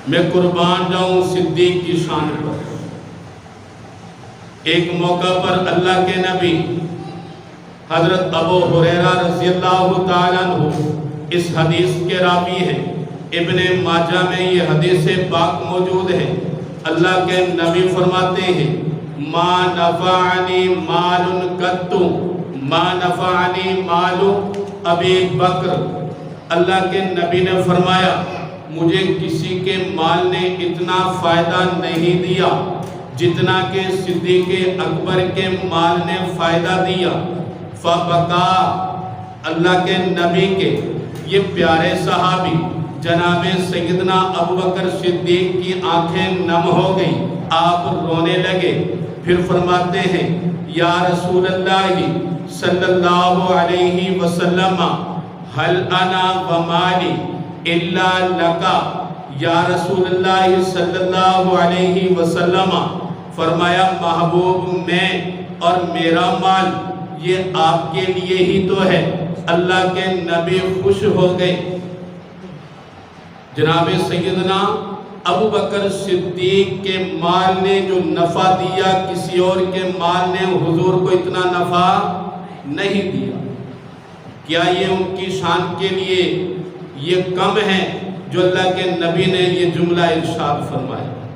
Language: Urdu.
میں قربان جاؤں صدیق کی شان پر۔ ایک موقع پر اللہ کے نبی حضرت ابو ہریرہ رضی اللہ تعالیٰ عنہ اس حدیث کے راوی ہیں، ابن ماجہ میں یہ حدیث پاک موجود ہے۔ اللہ کے نبی فرماتے ہیں ما نفعنی مال قط ما نفعنی مال ابی بکر۔ اللہ کے نبی نے فرمایا مجھے کسی کے مال نے اتنا فائدہ نہیں دیا جتنا کہ صدیق اکبر کے مال نے فائدہ دیا۔ فبکا، اللہ کے نبی کے یہ پیارے صحابی جناب سیدنا ابوبکر صدیق کی آنکھیں نم ہو گئی، آپ رونے لگے۔ پھر فرماتے ہیں یا رسول اللہ صلی اللہ علیہ وسلم حل انا ومالی الا لکا۔ یا رسول اللہ صلی اللہ علیہ وسلم فرمایا محبوب میں اور میرا مال یہ آپ کے لیے ہی تو ہے۔ اللہ کے نبی خوش ہو گئے۔ جناب سیدنا ابو بکر صدیق کے مال نے جو نفع دیا کسی اور کے مال نے حضور کو اتنا نفع نہیں دیا۔ کیا یہ ان کی شان کے لیے یہ کم ہے جو اللہ کے نبی نے یہ جملہ ارشاد فرمایا؟